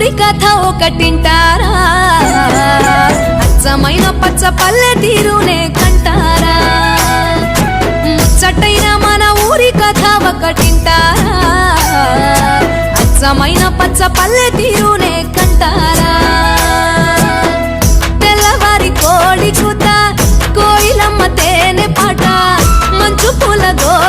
ఊరి కథ ఒకటింటారా అచ్చమైన పచ్చ పల్లె తీరునే కంటారా ముచ్చటైన మన ఊరి కథ ఒకటింటారా అచ్చమైన పచ్చ పల్లె తీరునే కంటారా తెల్లవారి కోడి కూత కోయిలమ్మ తేనె పాట మంచు పూల